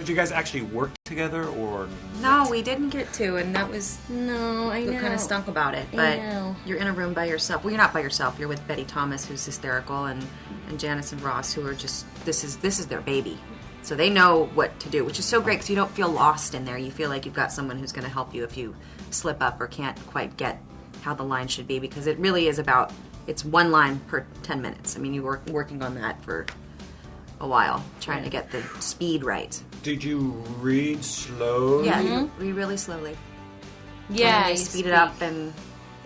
Did you guys actually work together, or? No, we didn't get to, and that was... No, I know. We kind of stunk about it, but you're in a room by yourself. Well, you're not by yourself. You're with Betty Thomas, who's hysterical, and Janice and Ross, who are just... This is their baby. So they know what to do, which is so great because you don't feel lost in there. You feel like you've got someone who's going to help you if you slip up or can't quite get how the line should be, because it really is about... It's one line per 10 minutes. I mean, you were working on that for a while, trying to get the speed right. Did you read slowly? Yeah, you read really slowly. Yeah, and they speed it up, and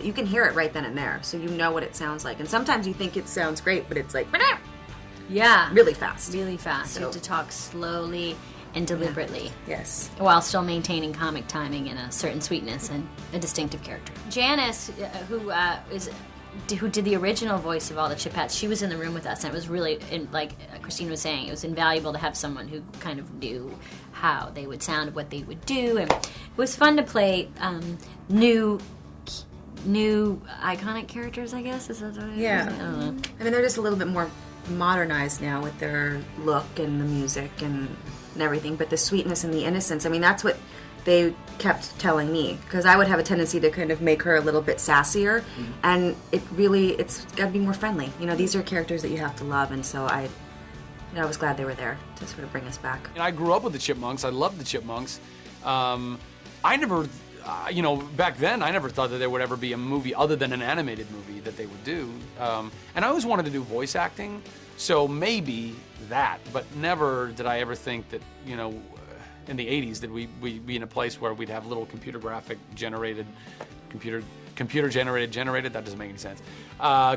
you can hear it right then and there, so you know what it sounds like. And sometimes you think it sounds great, but it's like really fast. Really fast. So, you have to talk slowly and deliberately. Yes. While still maintaining comic timing and a certain sweetness and a distinctive character. Janice, who did the original voice of all the Chippettes, she was in the room with us, and it was really, like Christina was saying, it was invaluable to have someone who kind of knew how they would sound, what they would do, and it was fun to play new iconic characters, I guess. Is that what it is? Yeah. I don't know. I mean, they're just a little bit more modernized now with their look and the music and everything, but the sweetness and the innocence, I mean, that's what they kept telling me, because I would have a tendency to kind of make her a little bit sassier, and it's got to be more friendly. You know, these are characters that you have to love, and so I was glad they were there to sort of bring us back. And I grew up with the Chipmunks. I loved the Chipmunks. I never, back then, I never thought that there would ever be a movie other than an animated movie that they would do. And I always wanted to do voice acting, so maybe that, but never did I ever think that, in the 80s, that we'd be in a place where we'd have little computer generated, that doesn't make any sense,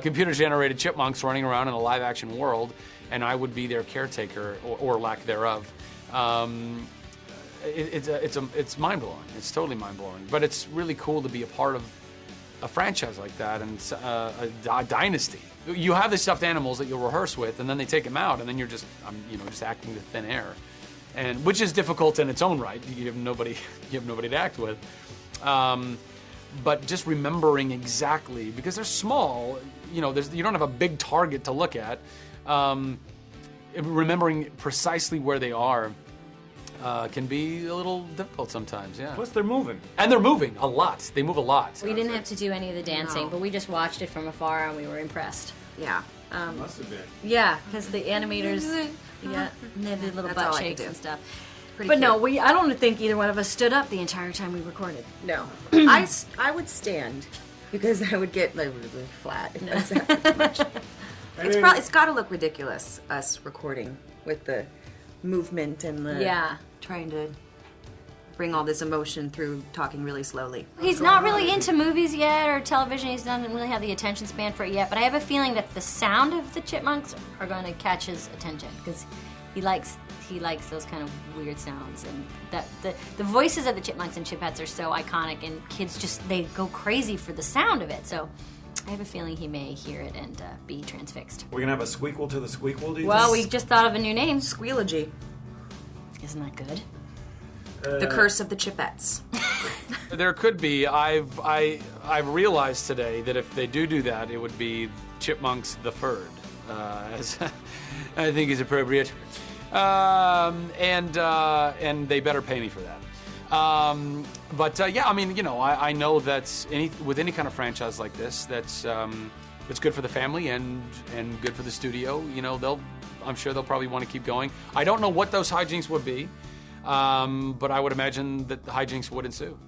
computer generated chipmunks running around in a live action world, and I would be their caretaker, or lack thereof. It's mind blowing. It's totally mind blowing. But it's really cool to be a part of a franchise like that, and a dynasty. You have the stuffed animals that you'll rehearse with, and then they take them out, and then you're just acting to thin air. And which is difficult in its own right. You have nobody to act with. But just remembering exactly, because they're small, you don't have a big target to look at. Remembering precisely where they are can be a little difficult sometimes. Yeah. Plus, they're moving. And they're moving a lot. They move a lot. We didn't have to do any of the dancing, but we just watched it from afar, and we were impressed. Yeah. Must have been. Yeah, because the animators, and they did little butt shakes and stuff. Pretty cute. No, I don't think either one of us stood up the entire time we recorded. No. I would stand, because I would get really flat if I sat too much. It's got to look ridiculous, us recording with the movement and the trying to bring all this emotion through talking really slowly. He's not really into movies yet or television. He doesn't really have the attention span for it yet, but I have a feeling that the sound of the Chipmunks are going to catch his attention, because he likes those kind of weird sounds, and that the voices of the Chipmunks and Chippettes are so iconic, and kids they go crazy for the sound of it. So I have a feeling he may hear it and be transfixed. We're gonna have a Squeakquel to the Squeakquel, do you Well, think? we just thought of a new name. Squealogy. Isn't that good? The Curse of the Chippettes. There could be. I've realized today that if they do that, it would be Chipmunks the Third, as I think is appropriate, and they better pay me for that. I know that with any kind of franchise like this, that's it's good for the family and good for the studio. I'm sure they'll probably want to keep going. I don't know what those hijinks would be. But I would imagine that the hijinks would ensue.